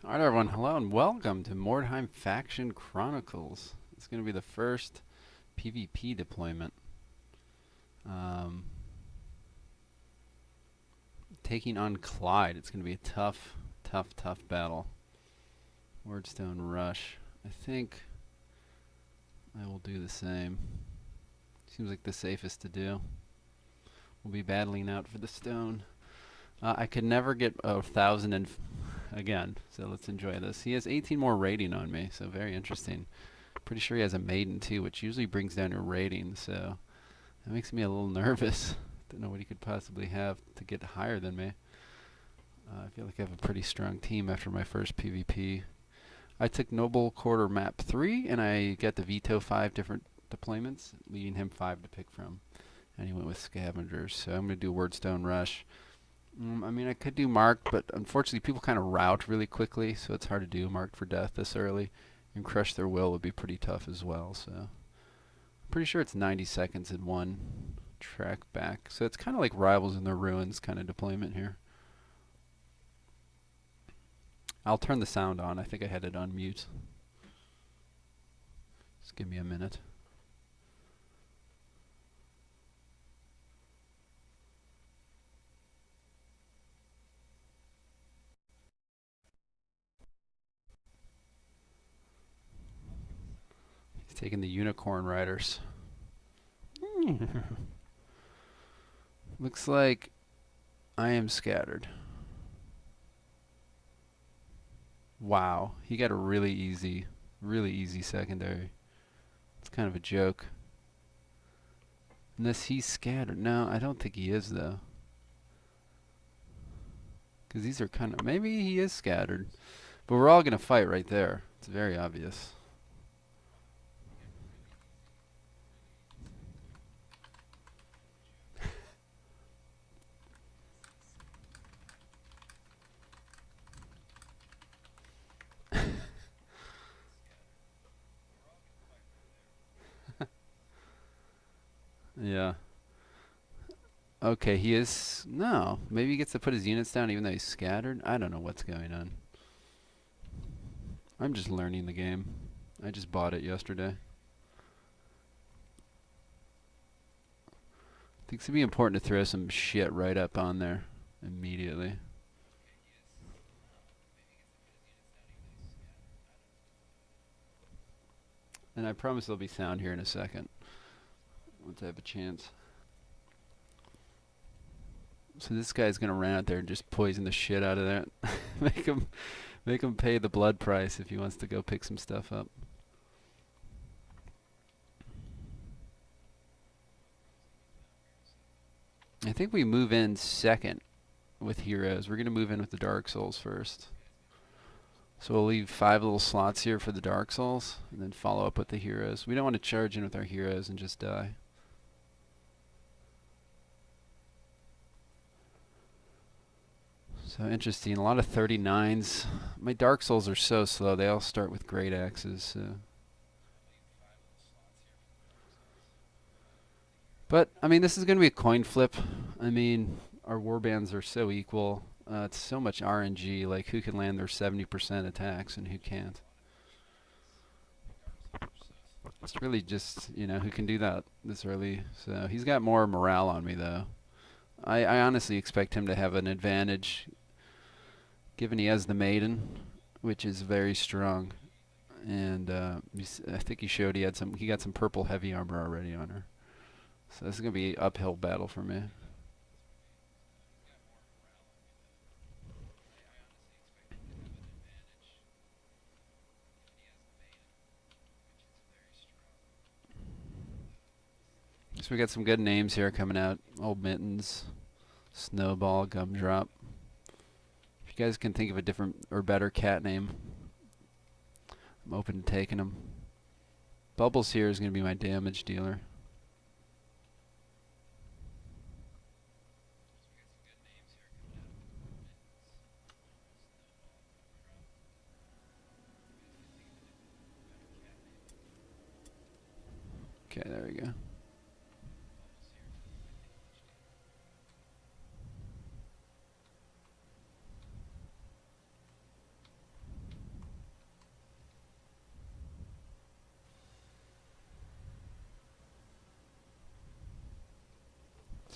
Alright everyone, hello and welcome to Mordheim Faction Chronicles. It's going to be the first PvP deployment. Um, Taking on Klajd. It's going to be a tough battle. Wordstone Rush. I think I will do the same. Seems like the safest to do. We'll be battling out for the stone. I could never get 1,000 and again, so let's enjoy this. He has 18 more rating on me, so very interesting. Pretty sure he has a maiden too, which usually brings down your rating, so that makes me a little nervous. Don't know what he could possibly have to get higher than me. I feel like I have a pretty strong team after my first PvP. I took Noble Quarter Map 3, and I got to veto 5 different deployments, leaving him 5 to pick from. And he went with Scavengers, so I'm going to do Wordstone Rush. I mean, I could do Marked, but unfortunately people kind of rout really quickly, so it's hard to do Marked for Death this early. And Crush Their Will would be pretty tough as well, so I'm pretty sure it's 90 seconds in one track back. So it's kind of like Rivals in the Ruins kind of deployment here. I'll turn the sound on. I think I had it on mute. Just give me a minute. He's taking the Unicorn Riders. Looks like I am scattered. Wow, he got a really easy secondary. It's kind of a joke. Unless he's scattered. No, I don't think he is, though. Because these are kind of... Maybe he is scattered. But we're all going to fight right there. It's very obvious. Yeah. Okay, he is... No. Maybe he gets to put his units down even though he's scattered? I don't know what's going on. I'm just learning the game. I just bought it yesterday. I think it's going to be important to throw some shit right up on there immediately. And I promise there'll be sound here in a second. Once I have a chance. So this guy's going to run out there and just poison the shit out of that. Make him pay the blood price if he wants to go pick some stuff up. I think we move in second with heroes. We're going to move in with the Dark Souls first. So we'll leave 5 little slots here for the Dark Souls, and then follow up with the heroes. We don't want to charge in with our heroes and just die. So interesting. A lot of 39s. My Dark Souls are so slow. They all start with great axes. So. But, I mean, this is going to be a coin flip. I mean, our warbands are so equal. It's so much RNG, like who can land their 70% attacks and who can't. It's really just, you know, who can do that this early. So he's got more morale on me, though. I honestly expect him to have an advantage, given he has the Maiden, which is very strong. And I think he showed he got some purple heavy armor already on her. So this is going to be an uphill battle for me. So we got some good names here coming out. Old Mittens, Snowball, Gumdrop. If you guys can think of a different or better cat name, I'm open to taking them. Bubbles here is going to be my damage dealer. Okay, there we go.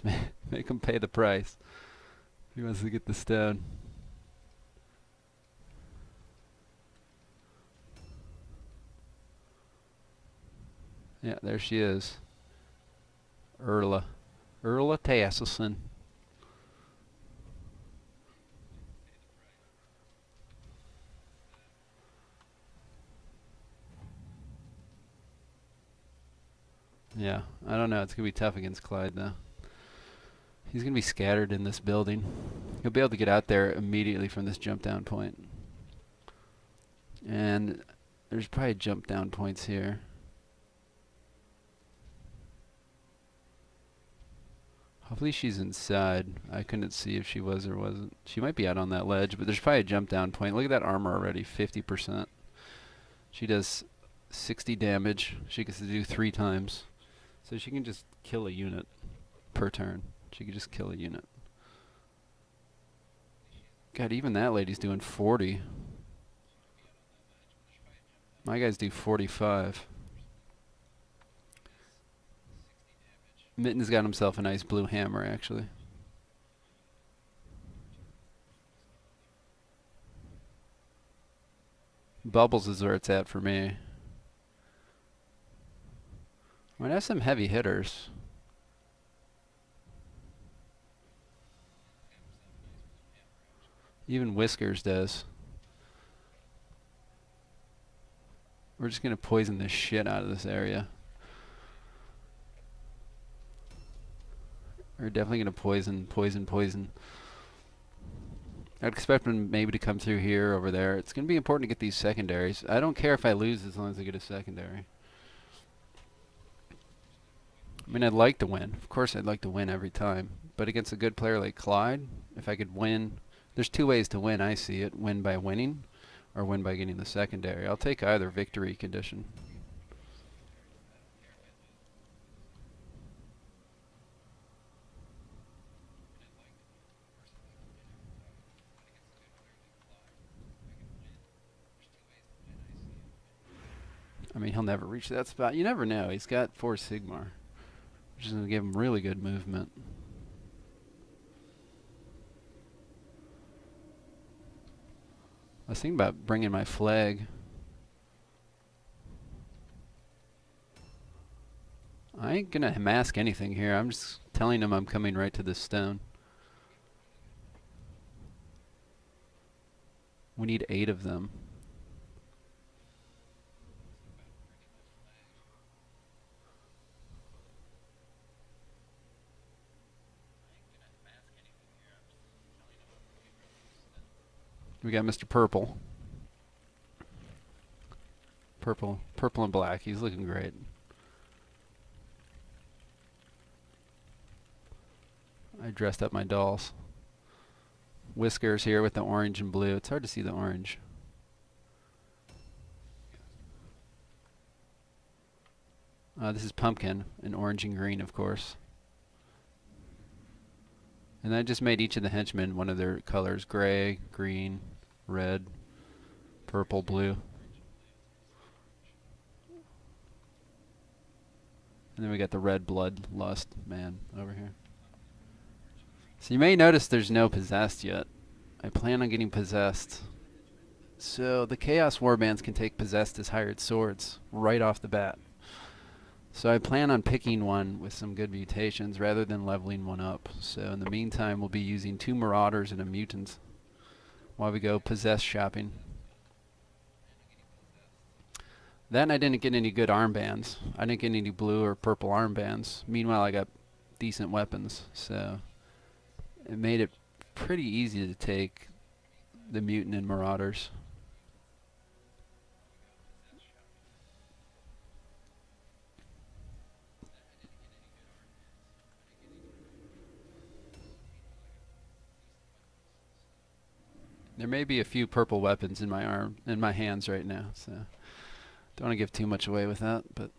Make him pay the price. He wants to get the stone. Yeah, there she is. Erla Tasselson. Yeah, I don't know. It's going to be tough against Klajd, though. He's going to be scattered in this building. He'll be able to get out there immediately from this jump down point. And there's probably jump down points here. Hopefully she's inside. I couldn't see if she was or wasn't. She might be out on that ledge, but there's probably a jump down point. Look at that armor already, 50%. She does 60 damage. She gets to do 3 times. So she can just kill a unit per turn. She can just kill a unit. God, even that lady's doing 40. My guys do 45. Mitten's got himself a nice blue hammer, actually. Bubbles is where it's at for me. Might have some heavy hitters. Even Whiskers does. We're just going to poison the shit out of this area. We're definitely going to poison. I'd expect them maybe to come through here, over there. It's going to be important to get these secondaries. I don't care if I lose as long as I get a secondary. I mean, I'd like to win. Of course, I'd like to win every time. But against a good player like Klajd, if I could win, there's 2 ways to win. I see it: win by winning, or win by getting the secondary. I'll take either victory condition. I mean, he'll never reach that spot. You never know. He's got 4 Sigmar, which is going to give him really good movement. I was thinking about bringing my flag. I ain't going to mask anything here. I'm just telling him I'm coming right to this stone. We need 8 of them. We got Mr. Purple. Purple and black. He's looking great. I dressed up my dolls. Whiskers here with the orange and blue. It's hard to see the orange. This is Pumpkin, in orange and green, of course. And I just made each of the henchmen one of their colors: gray, green, red, purple, blue. And then we got the red bloodlust man over here. So you may notice there's no possessed yet. I plan on getting possessed. So the Chaos Warbands can take possessed as hired swords right off the bat. So I plan on picking one with some good mutations rather than leveling one up. So in the meantime, we'll be using 2 Marauders and a Mutant while we go possess shopping. Then I didn't get any good armbands. I didn't get any blue or purple armbands. Meanwhile, I got decent weapons. So it made it pretty easy to take the Mutant and Marauders. There may be a few purple weapons in my hands right now, so don't want to give too much away with that, but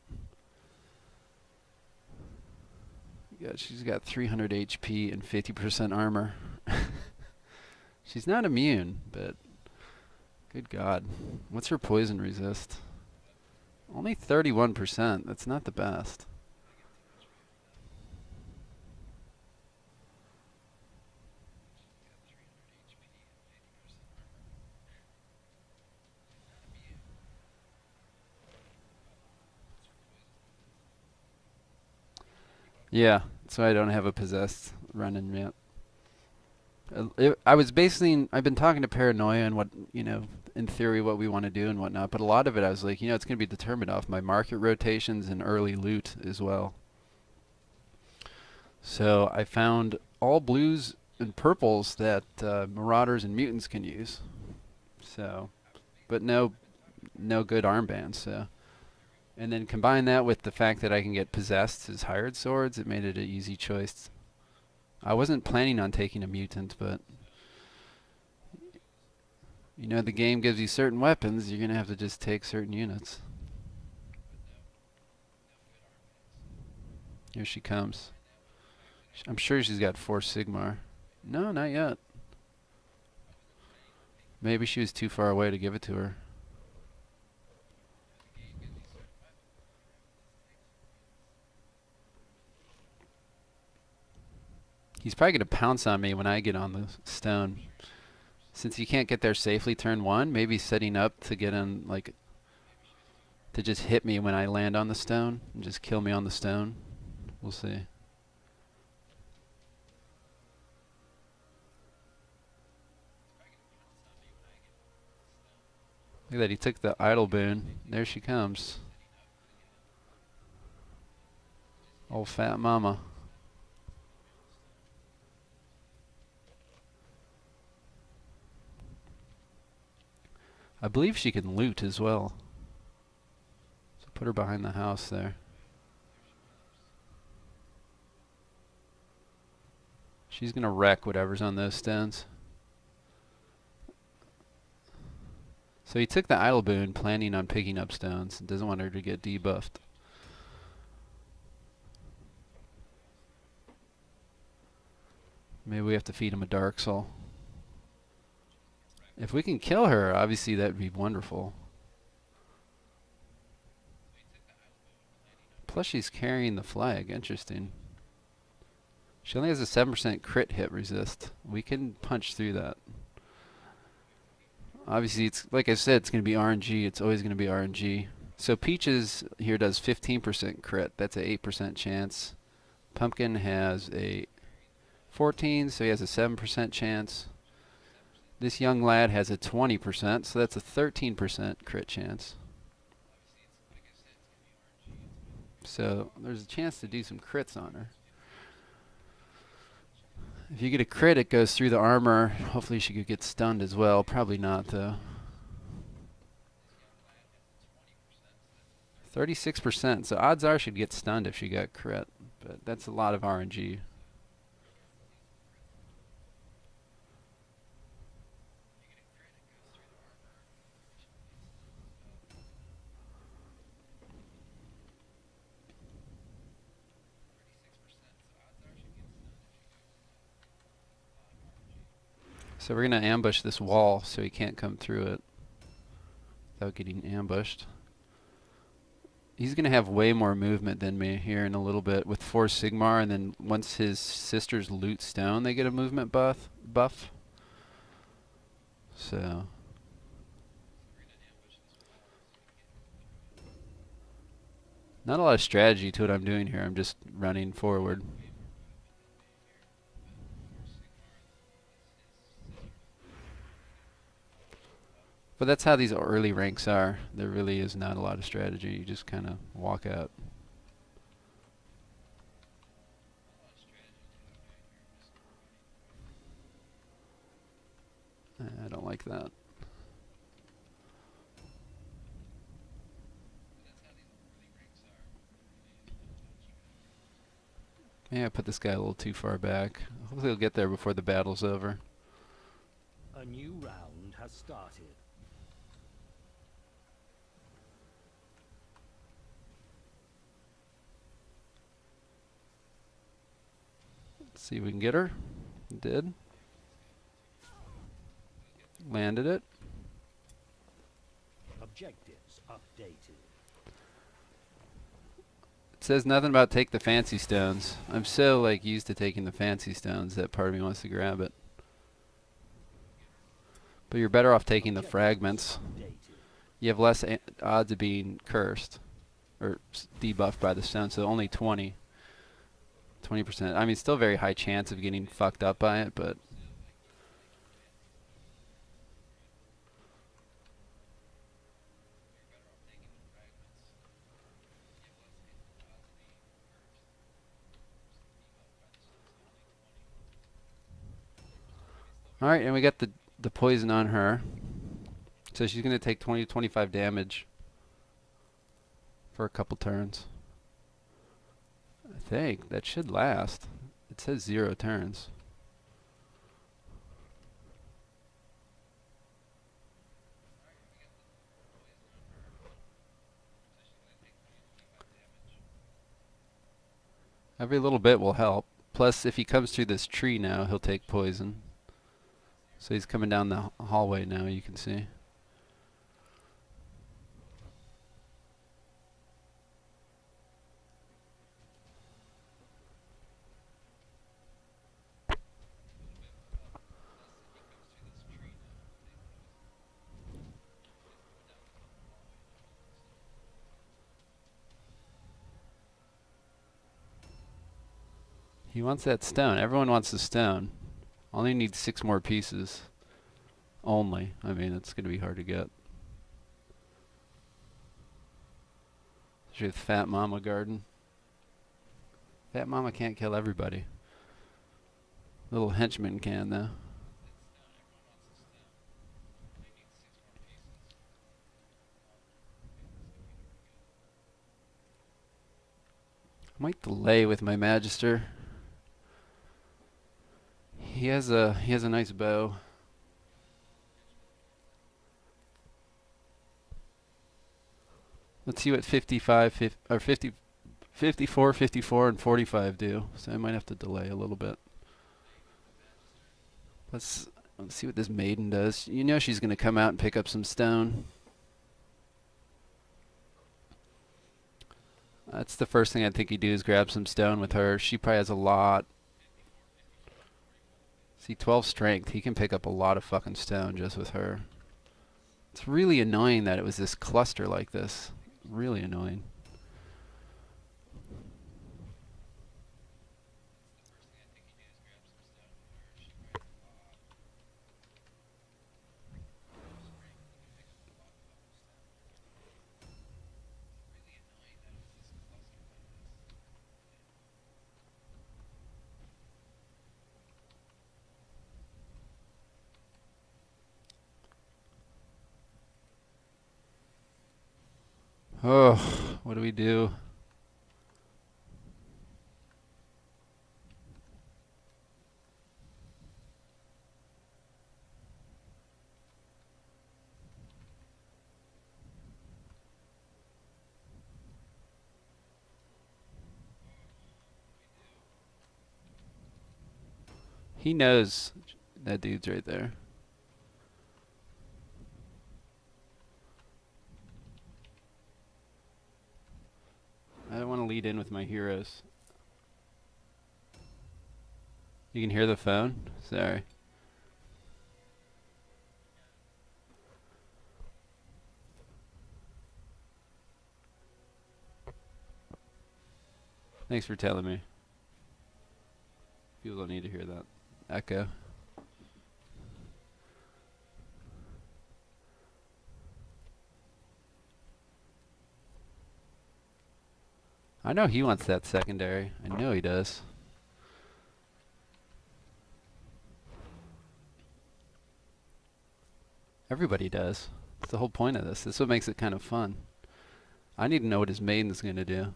yeah, she's got 300 HP and 50% armor. She's not immune, but good God. What's her poison resist? Only 31%. That's not the best. Yeah, so I don't have a possessed running yet. I was basing. I've been talking to Paranoia and what in theory, what we want to do and whatnot. But a lot of it, I was like, it's going to be determined off my market rotations and early loot as well. So I found all blues and purples that Marauders and Mutants can use. So, but no good armbands. So, and then combine that with the fact that I can get possessed as hired swords, it made it an easy choice. I wasn't planning on taking a mutant, but the game gives you certain weapons, you're going to have to just take certain units. Here she comes. I'm sure she's got 4 Sigmar. No, not yet. Maybe she was too far away to give it to her. He's probably going to pounce on me when I get on the stone. Since you can't get there safely turn 1, maybe setting up to get in, like, to just hit me when I land on the stone and just kill me on the stone. We'll see. Look at that, he took the idle boon. There she comes. Old fat mama. I believe she can loot as well. So put her behind the house there. She's going to wreck whatever's on those stones. So he took the idle boon planning on picking up stones and doesn't want her to get debuffed. Maybe we have to feed him a Dark Soul. If we can kill her, obviously that would be wonderful. Plus she's carrying the flag. Interesting. She only has a 7% crit hit resist. We can punch through that. Obviously, it's like I said, it's going to be RNG. It's always going to be RNG. So Peaches here does 15% crit. That's an 8% chance. Pumpkin has a 14, so he has a 7% chance. This young lad has a 20%, so that's a 13% crit chance. So there's a chance to do some crits on her. If you get a crit, it goes through the armor. Hopefully she could get stunned as well. Probably not, though. 36%. So odds are she'd get stunned if she got crit. But that's a lot of RNG. So we're going to ambush this wall so he can't come through it without getting ambushed. He's going to have way more movement than me here in a little bit with 4 Sigmar, and then once his sisters loot stone, they get a movement buff. So not a lot of strategy to what I'm doing here. I'm just running forward. But that's how these early ranks are. There really is not a lot of strategy. You just kind of walk out. I don't like that. Maybe I put this guy a little too far back. Hopefully he'll get there before the battle's over. A new round has started. Let's see if we can get her. Did. Landed it. Objectives updated. It says nothing about take the fancy stones. I'm so used to taking the fancy stones that part of me wants to grab it. But you're better off taking the fragments. You have less odds of being cursed or debuffed by the stone, so only 20. 20%. I mean, still very high chance of getting fucked up by it, but all right, and we got the poison on her, so she's gonna take 20 to 25 damage for a couple turns. I think that should last. It says 0 turns. Every little bit will help. Plus, if he comes through this tree now, he'll take poison. So he's coming down the hallway now, you can see. He wants that stone. Everyone wants the stone. Only needs 6 more pieces. Only. I mean, it's going to be hard to get. Especially with Fat Mama Garden. Fat Mama can't kill everybody. Little henchman can, though. I might delay with my Magister. He has a nice bow. Let's see what 55, or 50, 54, 54, and 45 do. So I might have to delay a little bit. Let's see what this maiden does. You know she's going to come out and pick up some stone. That's the first thing I think he'd do is grab some stone with her. She probably has a lot. See, 12 strength. He can pick up a lot of fucking stone just with her. It's really annoying that it was this cluster like this. Really annoying. Oh, what do we do? He knows that dude's right there. I don't want to lead in with my heroes. You can hear the phone? Sorry. Thanks for telling me. People don't need to hear that echo. I know he wants that secondary. I know he does. Everybody does. That's the whole point of this. This is what makes it kind of fun. I need to know what his maiden's going to do.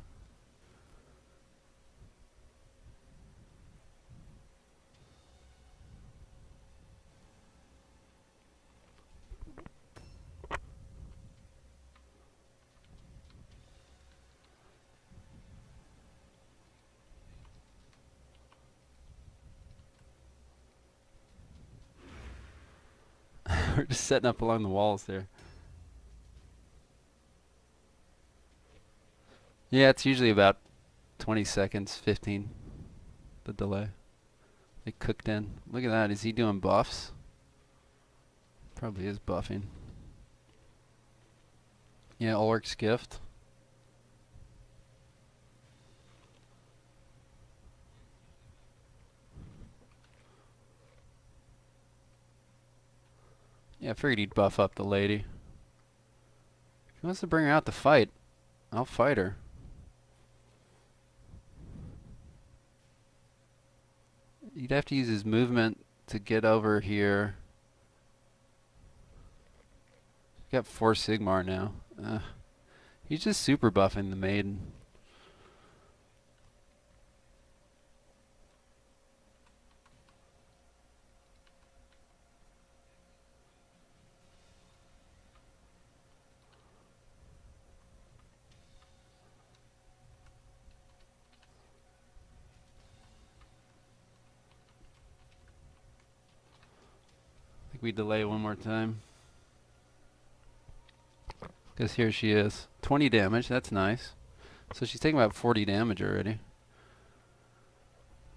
We're just setting up along the walls there. Yeah, it's usually about 20 seconds, 15, the delay. They cooked in. Look at that. Is he doing buffs? Probably is buffing. Yeah, Ulrich's gift. Yeah, I figured he'd buff up the lady. If he wants to bring her out to fight, I'll fight her. He'd have to use his movement to get over here. Got 4 Sigmar now. He's just super buffing the maiden. I think we delay one more time. Because here she is. 20 damage, that's nice. So she's taking about 40 damage already.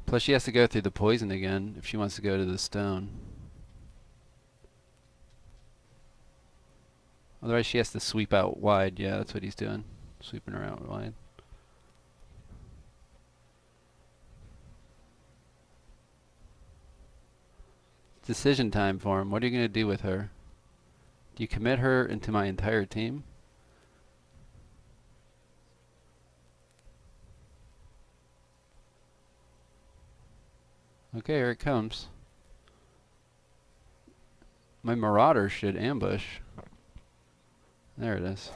Plus she has to go through the poison again if she wants to go to the stone. Otherwise she has to sweep out wide. Yeah, that's what he's doing. Sweeping her out wide. Decision time for him. What are you going to do with her? Do you commit her into my entire team? Okay, here it comes. My Marauder should ambush. There it is.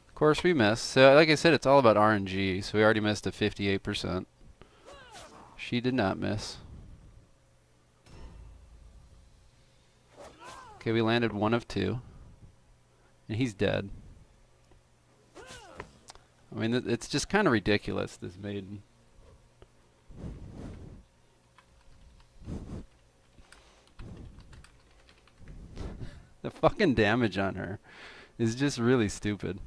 Of course we missed. So like I said, it's all about RNG. So we already missed a 58%. She did not miss. Okay, we landed 1 of 2. And he's dead. I mean, it's just kind of ridiculous, this maiden. The fucking damage on her is just really stupid.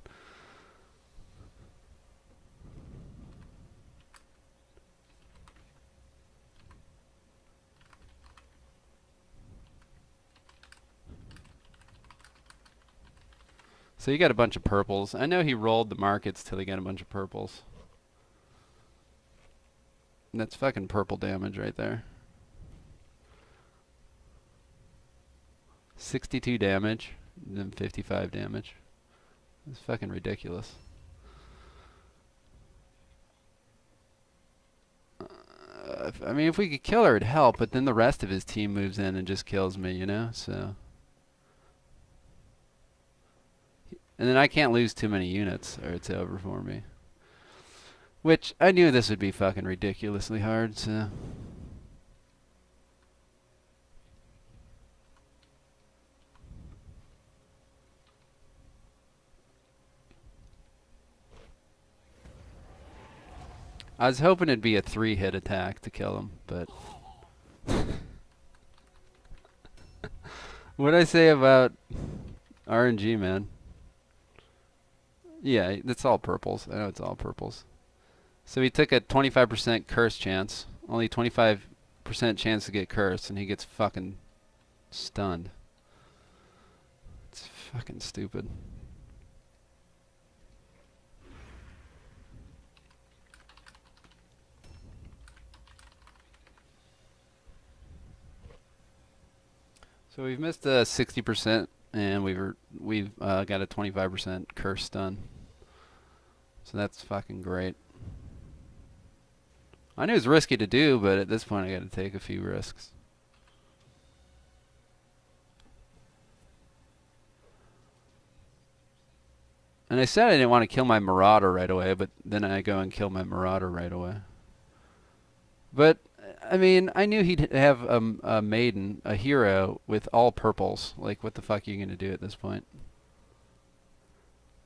So you got a bunch of purples. I know he rolled the markets till he got a bunch of purples. And that's fucking purple damage right there. 62 damage, and then 55 damage. It's fucking ridiculous. I mean, if we could kill her, it'd help, but then the rest of his team moves in and just kills me, you know? So. And then I can't lose too many units, or it's over for me. Which, I knew this would be fucking ridiculously hard, so. I was hoping it'd be a 3-hit attack to kill him, but. What'd I say about RNG, man? Yeah, it's all purples. I know it's all purples. So he took a 25% curse chance. Only 25% chance to get cursed, and he gets fucking stunned. It's fucking stupid. So we've missed a 60%, and we've got a 25% curse stun. So that's fucking great. I knew it was risky to do, but at this point I got to take a few risks. And I said I didn't want to kill my Marauder right away, but then I go and kill my Marauder right away. But I mean, I knew he'd have a maiden, a hero, with all purples. Like, what the fuck are you going to do at this point?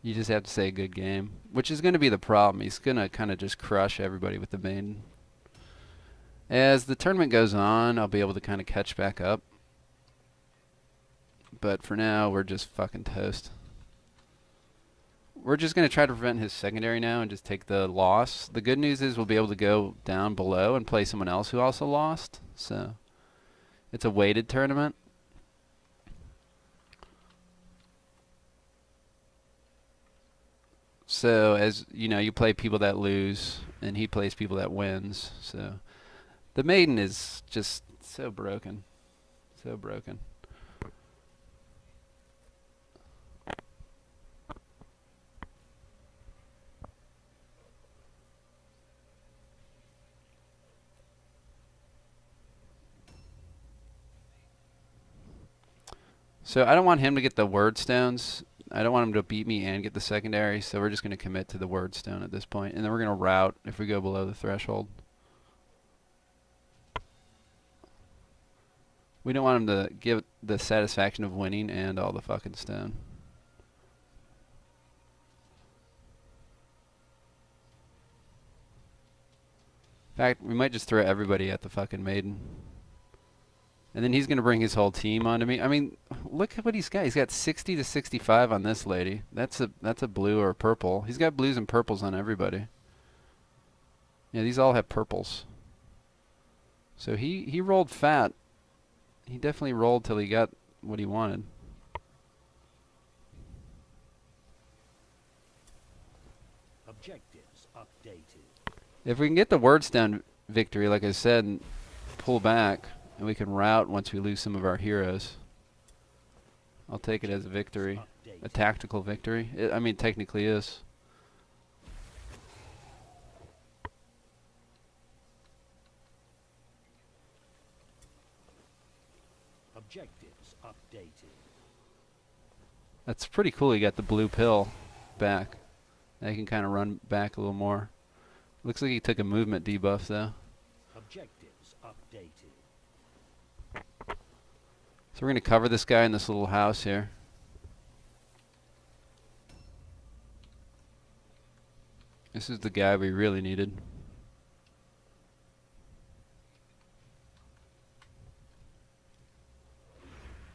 You just have to say good game, which is going to be the problem. He's going to kind of just crush everybody with the maiden. As the tournament goes on, I'll be able to kind of catch back up. But for now, we're just fucking toast. We're just going to try to prevent his secondary now and just take the loss. The good news is we'll be able to go down below and play someone else who also lost. So it's a weighted tournament. So as you know, you play people that lose, and he plays people that wins. So the maiden is just so broken. So broken. So I don't want him to get the word stones. I don't want him to beat me and get the secondary, so we're just going to commit to the word stone at this point, and then we're going to route if we go below the threshold. We don't want him to give the satisfaction of winning and all the fucking stone. In fact, we might just throw everybody at the fucking maiden. And then he's going to bring his whole team onto me. I mean, look at what he's got. He's got 60 to 65 on this lady. That's a blue or a purple. He's got blues and purples on everybody. Yeah, these all have purples. So he rolled fat. He definitely rolled till he got what he wanted. Objectives updated. If we can get the words down victory, like I said, and pull back, and we can route once we lose some of our heroes, I'll take it as a victory. A tactical victory. I mean, technically is. Objectives updated. That's pretty cool. He got the blue pill back. Now he can kind of run back a little more. Looks like he took a movement debuff, though. Objectives updated. So we're going to cover this guy in this little house here. This is the guy we really needed.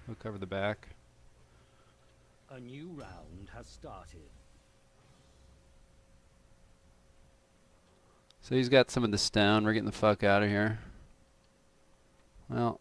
We'll cover the back. A new round has started. So he's got some of the stone. We're getting the fuck out of here. Well.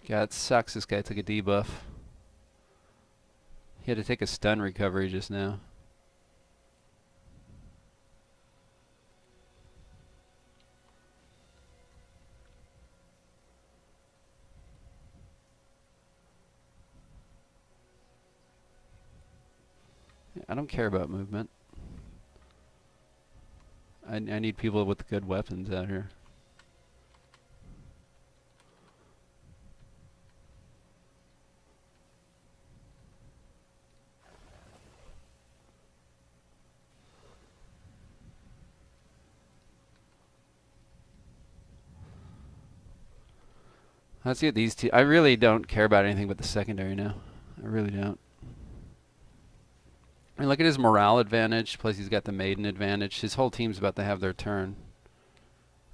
God, it sucks this guy took a debuff. He had to take a stun recovery just now. I don't care about movement. I need people with good weapons out here. Let's get these two. I really don't care about anything but the secondary now. I really don't. I mean, look at his morale advantage, plus he's got the maiden advantage. His whole team's about to have their turn.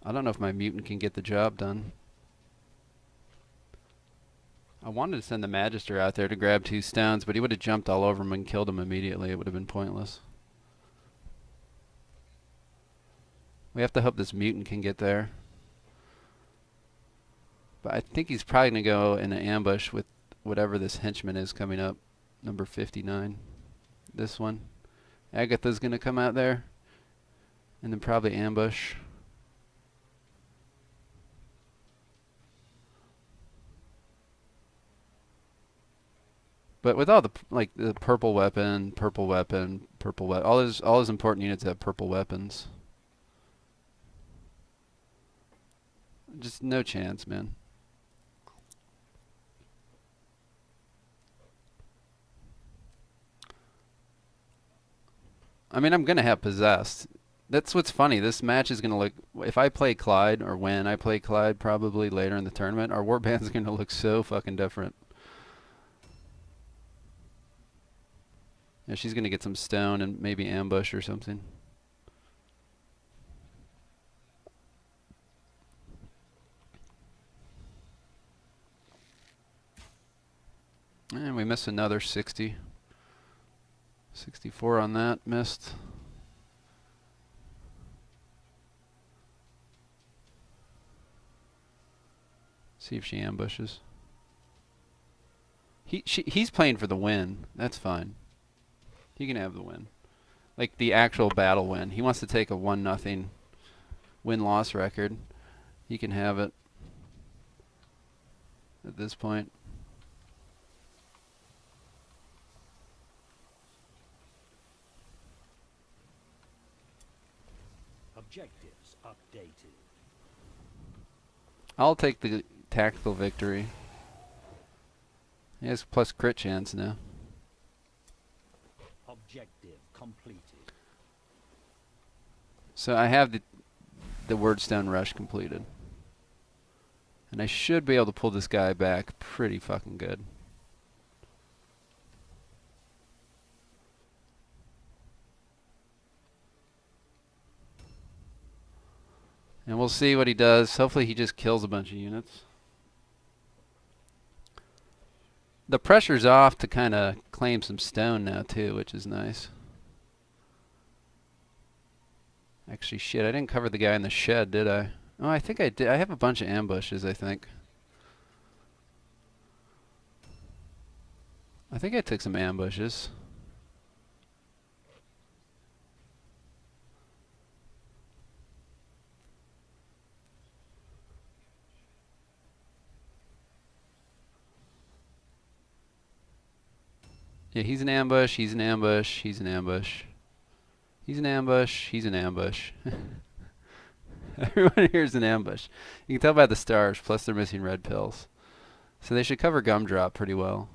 I don't know if my mutant can get the job done. I wanted to send the Magister out there to grab 2 stones, but he would have jumped all over him and killed him immediately. It would have been pointless. We have to hope this mutant can get there. But I think he's probably going to go in an ambush with whatever this henchman is coming up. Number 59. This one. Agatha's going to come out there. And then probably ambush. But with all the like the purple weapon, all his important units have purple weapons. Just no chance, man. I mean, I'm gonna have possessed. That's what's funny. This match is gonna look. If I play Klajd, or when I play Klajd, probably later in the tournament, our warband's gonna look so fucking different. Yeah, she's gonna get some stone and maybe ambush or something. And we miss another 60. 64 on that, missed. See if she ambushes. He's playing for the win. That's fine. He can have the win. Like the actual battle win. He wants to take a 1-0 win-loss record. He can have it at this point. Objectives updated. I'll take the tactical victory. He has plus crit chance now. Objective completed. So I have the Wordstone Rush completed. And I should be able to pull this guy back pretty fucking good. And we'll see what he does. Hopefully he just kills a bunch of units. The pressure's off to kind of claim some stone now too, which is nice. Actually, shit, I didn't cover the guy in the shed, did I? Oh, I think I did. I have a bunch of ambushes, I think. I think I took some ambushes. Yeah, he's an ambush, he's an ambush, he's an ambush. He's an ambush, he's an ambush. Everyone here is an ambush. You can tell by the stars, plus they're missing red pills. So they should cover Gumdrop pretty well.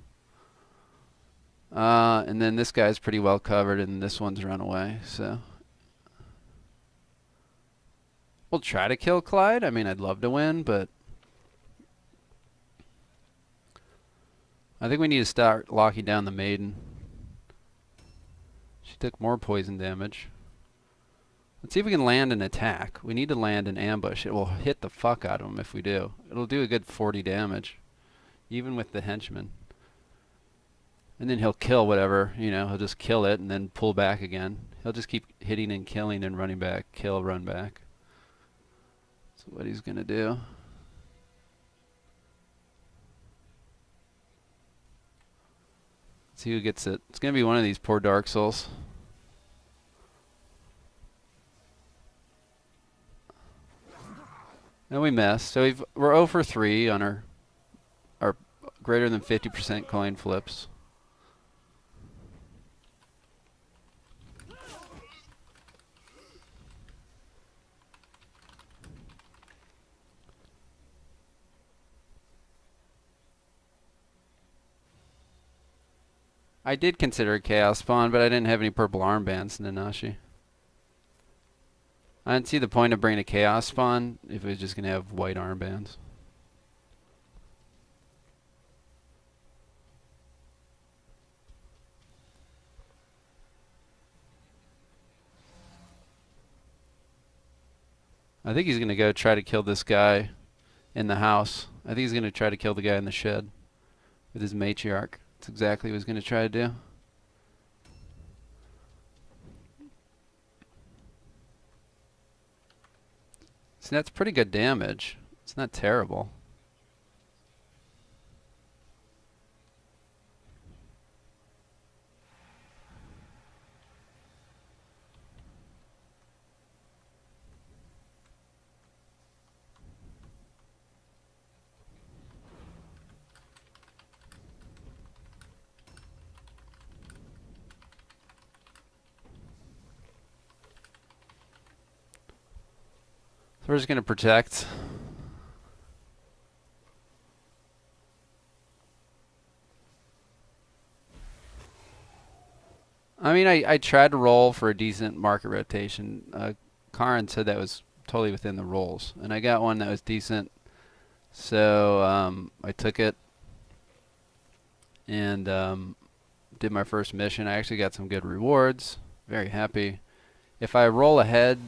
And then this guy's pretty well covered, and this one's run away, so. We'll try to kill Klajd. I mean, I'd love to win, but I think we need to start locking down the maiden. She took more poison damage. Let's see if we can land an attack. We need to land an ambush. It will hit the fuck out of him if we do. It'll do a good 40 damage, even with the henchman. And then he'll kill whatever, you know, he'll just kill it and then pull back again. He'll just keep hitting and killing and running back. Kill, run back. That's what he's going to do. Let's see who gets it. It's going to be one of these poor Dark Souls. And we missed. So we're 0 for 3 on our greater than 50% coin flips. I did consider a Chaos Spawn, but I didn't have any purple armbands in Nanashi. I didn't see the point of bringing a Chaos Spawn if it was just going to have white armbands. I think he's going to go try to kill this guy in the house. I think he's going to try to kill the guy in the shed with his matriarch. That's exactly what he's going to try to do. So that's pretty good damage. It's not terrible. So we're just going to protect. I mean, I tried to roll for a decent market rotation. Karin said that was totally within the rolls. And I got one that was decent. So I took it and did my first mission. I actually got some good rewards. Very happy. If I roll ahead,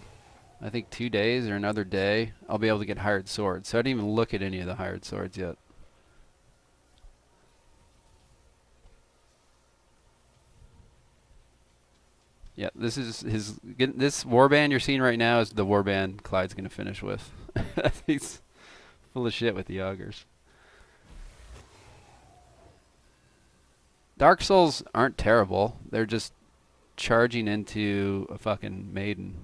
I think 2 days or another day, I'll be able to get hired swords. So I didn't even look at any of the hired swords yet. Yeah, this is this warband you're seeing right now is the warband Klajd's going to finish with. He's full of shit with the augers. Dark Souls aren't terrible. They're just charging into a fucking maiden.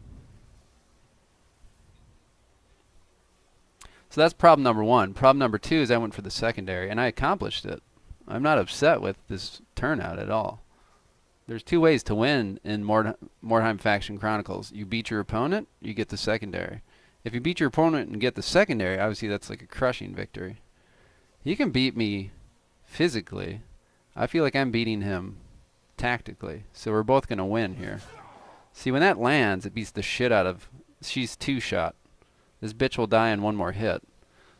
So that's problem number one. Problem number two is I went for the secondary, and I accomplished it. I'm not upset with this turnout at all. There's two ways to win in Mordheim Faction Chronicles. You beat your opponent, you get the secondary. If you beat your opponent and get the secondary, obviously that's like a crushing victory. He can beat me physically. I feel like I'm beating him tactically. So we're both going to win here. See, when that lands, it beats the shit out of... She's two-shot. This bitch will die in one more hit.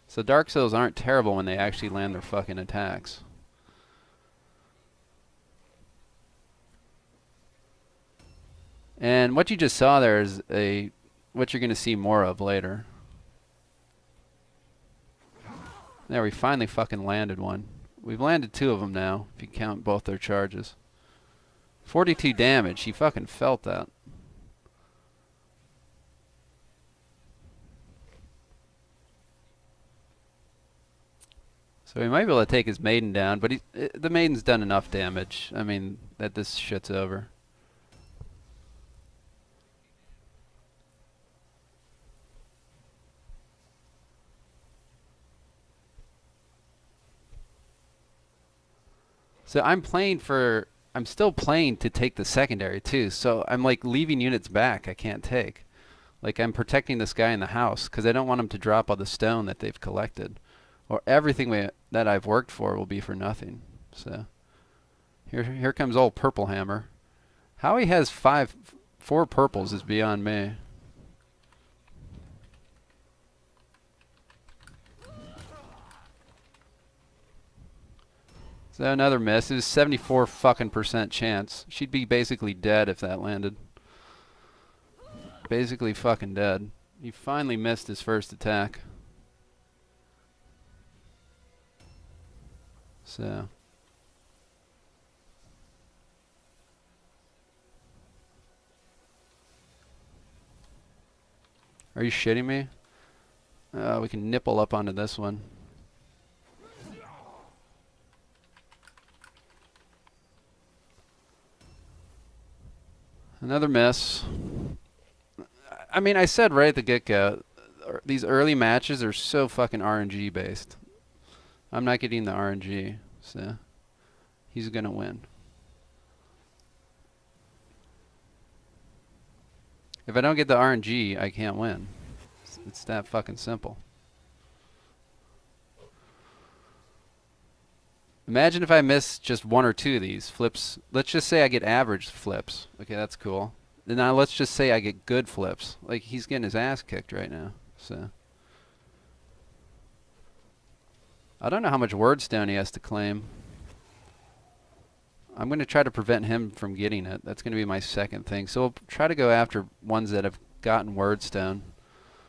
So Dark Souls aren't terrible when they actually land their fucking attacks. And what you just saw there is what you're going to see more of later. There, we finally fucking landed one. We've landed two of them now, if you count both their charges. 42 damage. He fucking felt that. So he might be able to take his maiden down, but the maiden's done enough damage. I mean, that this shit's over. So I'm still playing to take the secondary too. So I'm like leaving units back I can't take. Like I'm protecting this guy in the house because I don't want him to drop all the stone that they've collected. Or everything that I've worked for will be for nothing. So here comes old Purple Hammer. How he has 4 purples is beyond me. So another miss. It was 74 fucking % chance. She'd be basically dead if that landed. Basically fucking dead. He finally missed his first attack. So. Are you shitting me? We can nipple up onto this one. Another miss. I mean, I said right at the get-go, these early matches are so fucking RNG based. I'm not getting the RNG, so he's going to win. If I don't get the RNG, I can't win. It's that fucking simple. Imagine if I miss just 1 or 2 of these flips. Let's just say I get average flips. Okay, that's cool. Then now let's just say I get good flips. Like, he's getting his ass kicked right now. So I don't know how much wordstone he has to claim. I'm going to try to prevent him from getting it. That's going to be my second thing. So we'll try to go after ones that have gotten wordstone.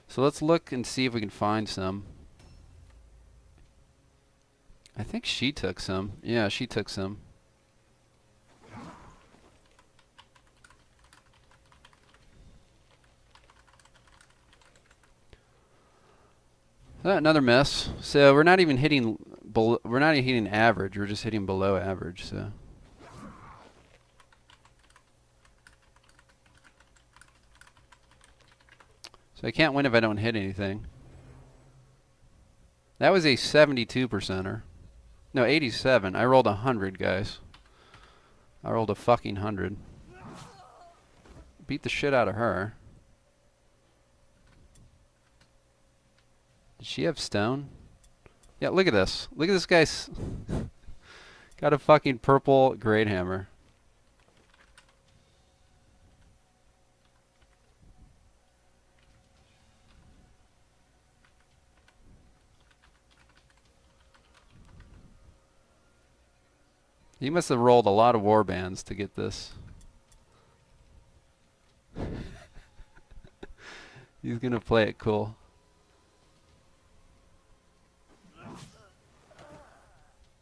So let's look and see if we can find some. I think she took some. Yeah, she took some. Another miss. So we're not even hitting we're not even hitting average. We're just hitting below average. So I can't win if I don't hit anything. That was a 72%er. No, 87. I rolled 100, guys. I rolled a fucking 100. Beat the shit out of her. Did she have stone? Yeah, look at this. Look at this guy's got a fucking purple great hammer. He must have rolled a lot of war bands to get this. He's gonna play it cool.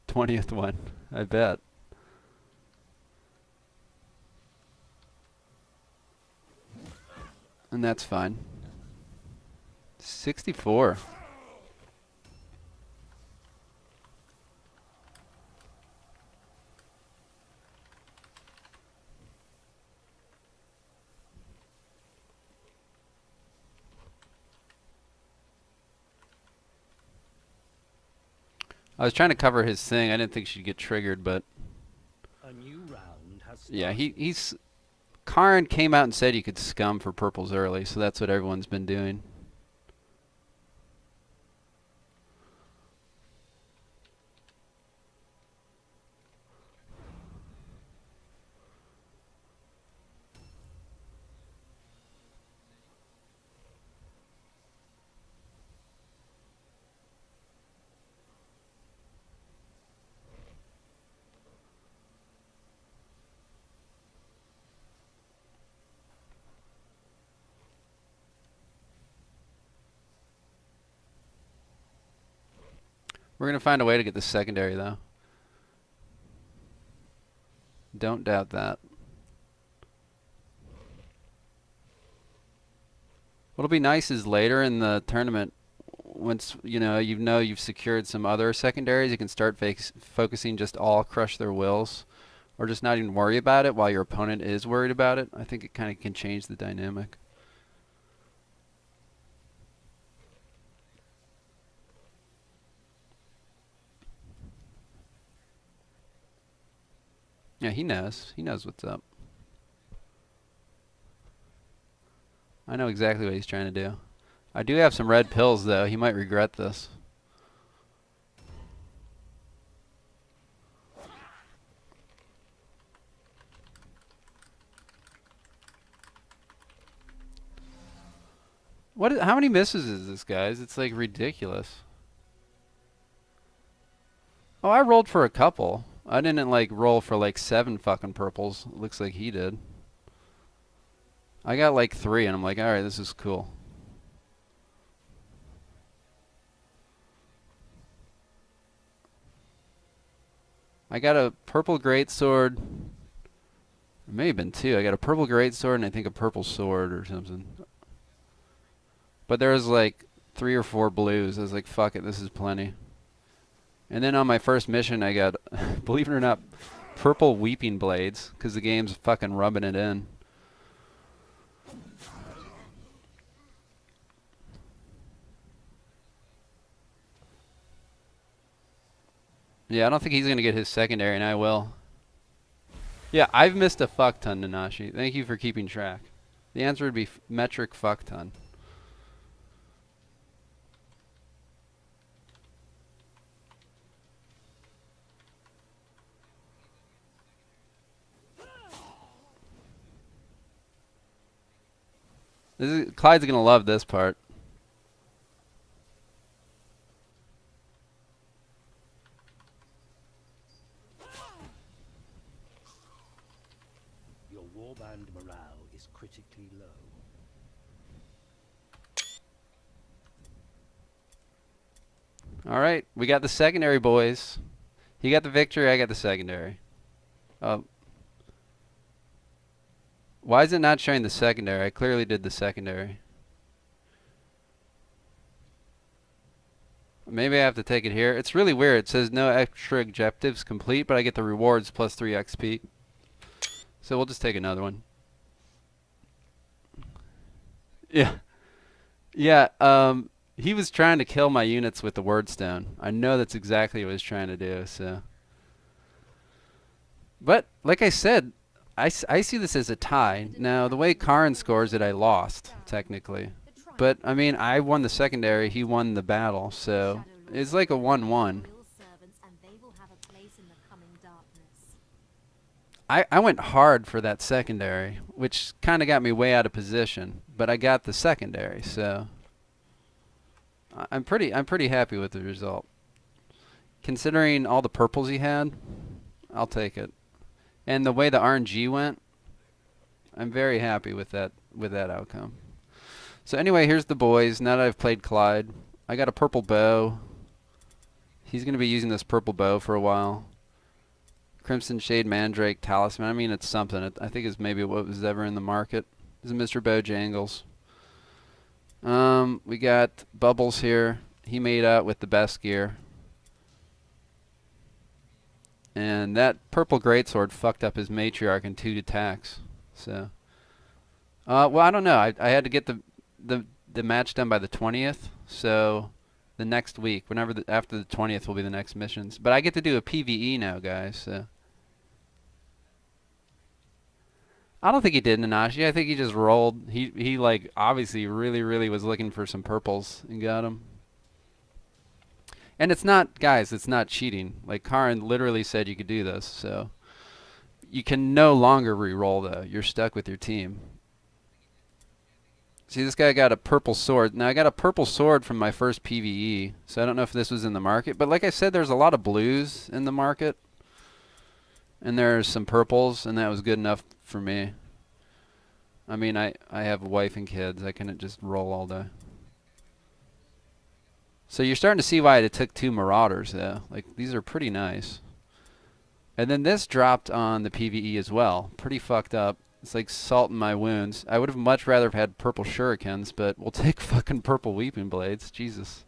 '20th one, I bet. And that's fine. 64. I was trying to cover his thing. I didn't think she'd get triggered, but A new round has started. yeah, he's Karn came out and said you could scum for purples early, so that's what everyone's been doing. We're going to find a way to get the secondary, though. Don't doubt that. What'll be nice is later in the tournament, once you've secured some other secondaries, you can start focusing just all crush their wills, or just not even worry about it while your opponent is worried about it. I think it kind of can change the dynamic. Yeah, he knows. He knows what's up. I know exactly what he's trying to do. I do have some red pills, though. He might regret this. How many misses is this, guys? It's like ridiculous. Oh, I rolled for a couple. I didn't like roll for like 7 fucking purples. It looks like he did. I got like 3 and I'm like, alright, this is cool. I got a purple greatsword. It may have been 2. I got a purple greatsword and I think a purple sword or something. But there was like 3 or 4 blues. I was like, fuck it, this is plenty. And then on my first mission I got, believe it or not, purple weeping blades, because the game's fucking rubbing it in. Yeah, I don't think he's going to get his secondary, and I will. Yeah, I've missed a fuck ton, Nanashi. Thank you for keeping track. The answer would be metric fuck ton. Klajd's going to love this part. Your warband morale is critically low. All right, we got the secondary, boys. He got the victory, I got the secondary. Why is it not showing the secondary? I clearly did the secondary. Maybe I have to take it here. It's really weird. It says no extra objectives complete, but I get the rewards plus 3 XP. So we'll just take another one. Yeah. Yeah, he was trying to kill my units with the wordstone. I know that's exactly what he was trying to do, so. But, like I said, I see this as a tie. Now, the way Karn scores it, I lost, technically. But, I mean, I won the secondary, he won the battle, so it's like a 1-1. I went hard for that secondary, which kind of got me way out of position, but I got the secondary, so I'm pretty happy with the result. Considering all the purples he had, I'll take it. And the way the RNG went, I'm very happy with that outcome. So anyway, here's the boys. Now that I've played Klajd, I got a purple bow. He's going to be using this purple bow for a while. Crimson Shade Mandrake Talisman. I mean, it's something. I think it's maybe what was ever in the market. This is Mr. Bojangles. We got Bubbles here. He made out with the best gear. And that purple greatsword fucked up his matriarch in 2 attacks. So, well, I don't know. I had to get the match done by the 20th. So, the next week. Whenever after the 20th will be the next missions. But I get to do a PvE now, guys. So I don't think he did, Nanashi. I think he just rolled. He like obviously really was looking for some purples and got them. And it's not, guys, it's not cheating. Like Karin literally said you could do this, so you can no longer re-roll though. You're stuck with your team. See, this guy got a purple sword. Now, I got a purple sword from my first PvE, so I don't know if this was in the market. But like I said, there's a lot of blues in the market. And there's some purples, and that was good enough for me. I mean, I have a wife and kids. I couldn't just roll all day. So you're starting to see why it took 2 Marauders, though. Like, these are pretty nice. And then this dropped on the PvE as well. Pretty fucked up. It's like salt in my wounds. I would have much rather have had purple shurikens, but we'll take fucking purple weeping blades. Jesus.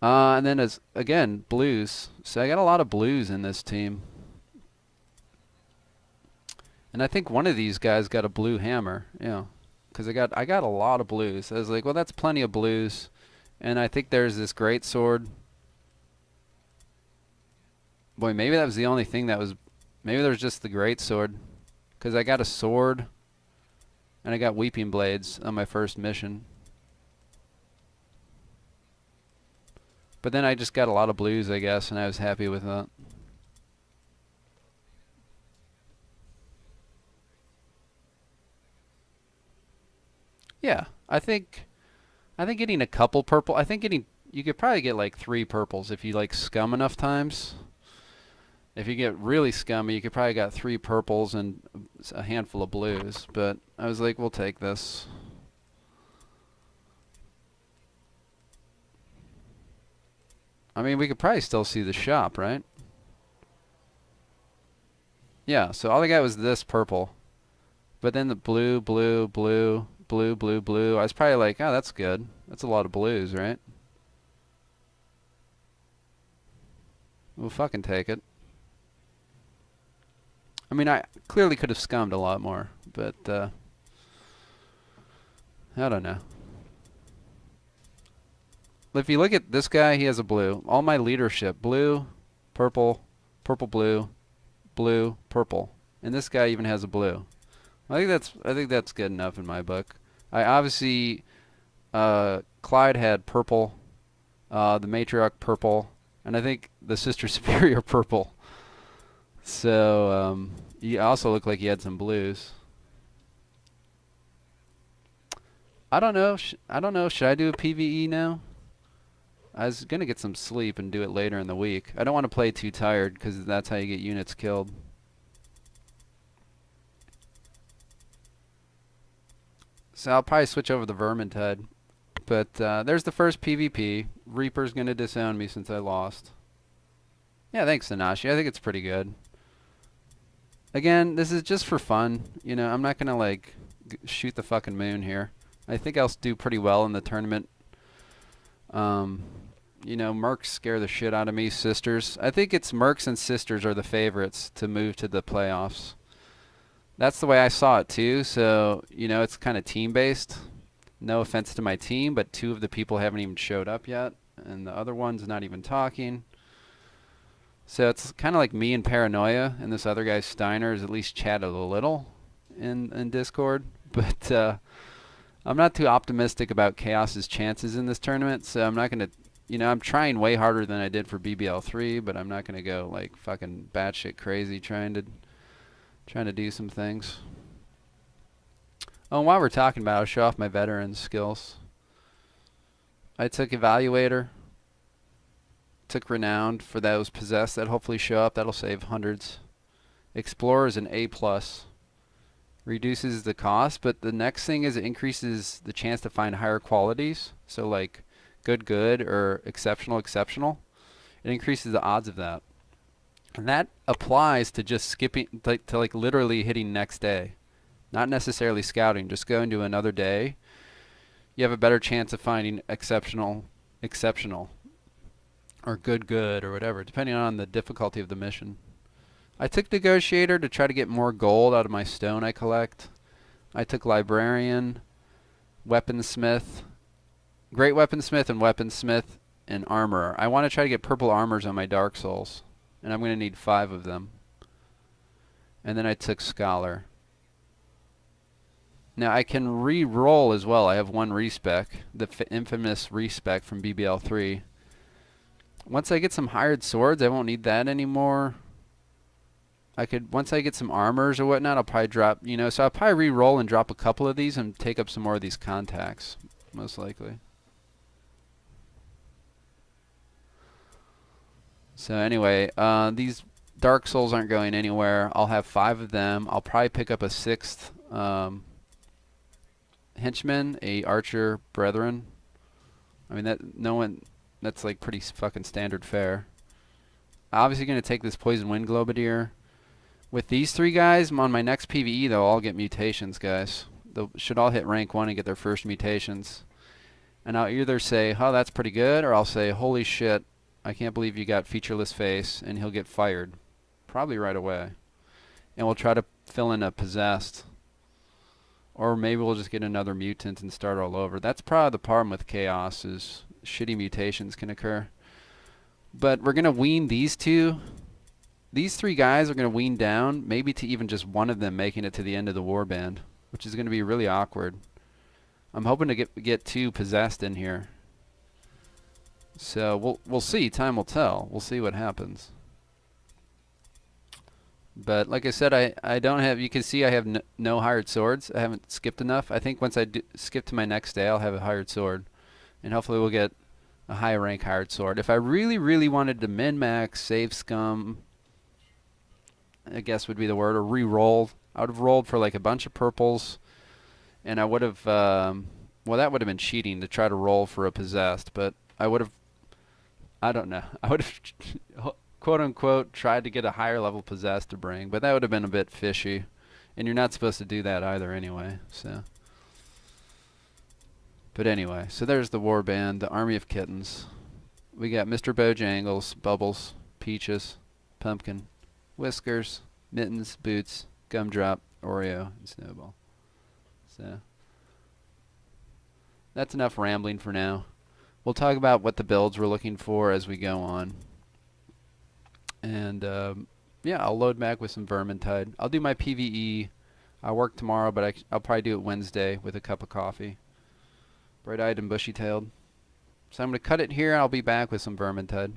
And then, again, blues. So I got a lot of blues in this team. And I think one of these guys got a blue hammer. Yeah. Because I got a lot of blues. I was like, well, that's plenty of blues. And I think there's this great sword. Boy, maybe that was the only thing that was... Maybe there was just the great sword. Because I got a sword, and I got weeping blades on my first mission. But then I just got a lot of blues, I guess, and I was happy with that. Yeah, I think getting a couple purple. I think you could probably get like 3 purples if you like scum enough times. If you get really scummy, you could probably got 3 purples and a handful of blues. But I was like, we'll take this. I mean, we could probably still see the shop, right? Yeah, so all I got was this purple. But then the blue, blue, blue, blue, blue, blue. I was probably like, oh, that's good. That's a lot of blues, right? We'll fucking take it. I mean, I clearly could have scummed a lot more, but I don't know. If you look at this guy, he has a blue. All my leadership, blue, purple, purple, blue, blue, purple. And this guy even has a blue. I think that's good enough in my book. I obviously Klajd had purple, the matriarch purple, and I think the sister superior purple. So he also looked like he had some blues. I don't know. I don't know. Should I do a PvE now? I was gonna get some sleep and do it later in the week. I don't want to play too tired because that's how you get units killed. So I'll probably switch over the Vermintide. But there's the first PvP. Reaper's gonna disown me since I lost. Yeah, thanks, Nanashi. I think it's pretty good. Again, this is just for fun. You know, I'm not gonna like shoot the fucking moon here. I think I'll do pretty well in the tournament. You know, Mercs scare the shit out of me. Sisters. I think it's Mercs and Sisters are the favorites to move to the playoffs. That's the way I saw it too. So, you know, it's kind of team-based. No offense to my team, but 2 of the people haven't even showed up yet. And the other one's not even talking. So it's kind of like me and Paranoia. And this other guy, Steiner, has at least chatted a little in Discord. But I'm not too optimistic about Chaos's chances in this tournament. So I'm not going to... You know, I'm trying way harder than I did for BBL3, but I'm not going to go like fucking batshit crazy trying to do some things. Oh, and while we're talking about it, I'll show off my veteran skills. I took Evaluator. Took Renowned for those possessed that hopefully show up. That'll save hundreds. Explorer is an A+. Reduces the cost, but the next thing is it increases the chance to find higher qualities. So like good or exceptional. It increases the odds of that. And that applies to just skipping, to like literally hitting next day. Not necessarily scouting, just going to another day. You have a better chance of finding exceptional, or good, or whatever, depending on the difficulty of the mission. I took Negotiator to try to get more gold out of my stone I collect. I took Librarian, Weaponsmith, Great Weaponsmith and Weaponsmith and Armorer. I want to try to get purple armors on my Dark Souls. And I'm going to need 5 of them. And then I took Scholar. Now I can re-roll as well. I have 1 respec, the infamous respec from BBL3. Once I get some hired swords, I won't need that anymore. Once I get some armors or whatnot, I'll probably drop, so I'll probably re-roll and drop a couple of these and take up some more of these contacts, most likely. So anyway, these Dark Souls aren't going anywhere. I'll have 5 of them. I'll probably pick up a 6th henchman, a archer brethren. I mean, that's like pretty fucking standard fare. Obviously going to take this poison wind globadier. With these 3 guys, on my next PvE, they'll all get mutations, guys. They should all hit rank 1 and get their first mutations. And I'll either say, oh, that's pretty good, or I'll say, holy shit, I can't believe you got featureless face, and he'll get fired. Probably right away. And we'll try to fill in a possessed. Or maybe we'll just get another mutant and start all over. That's probably the problem with Chaos, is shitty mutations can occur. But we're going to wean these 2. These 3 guys are going to wean down, maybe to even just one of them making it to the end of the warband, which is going to be really awkward. I'm hoping to get 2 possessed in here. So we'll see. Time will tell. We'll see what happens. But like I said, I don't have. You can see I have no hired swords. I haven't skipped enough. I think once I skip to my next day, I'll have a hired sword, and hopefully we'll get a high rank hired sword. If I really, really wanted to min-max, save scum, I guess would be the word, or re-roll, I would have rolled for like a bunch of purples, and I would have, well, that would have been cheating to try to roll for a possessed, but I would have, I don't know, I would have, quote unquote, tried to get a higher level possessed to bring, but that would have been a bit fishy, and you're not supposed to do that either anyway, so. But anyway, so there's the warband, the army of kittens. We got Mr. Bojangles, Bubbles, Peaches, Pumpkin, Whiskers, Mittens, Boots, Gumdrop, Oreo, and Snowball. So that's enough rambling for now. We'll talk about what the builds we're looking for as we go on. And yeah, I'll load back with some Vermintide. I'll do my PvE. I'll work tomorrow, but I'll probably do it Wednesday with a cup of coffee. Bright-eyed and bushy-tailed. So I'm going to cut it here. I'll be back with some Vermintide.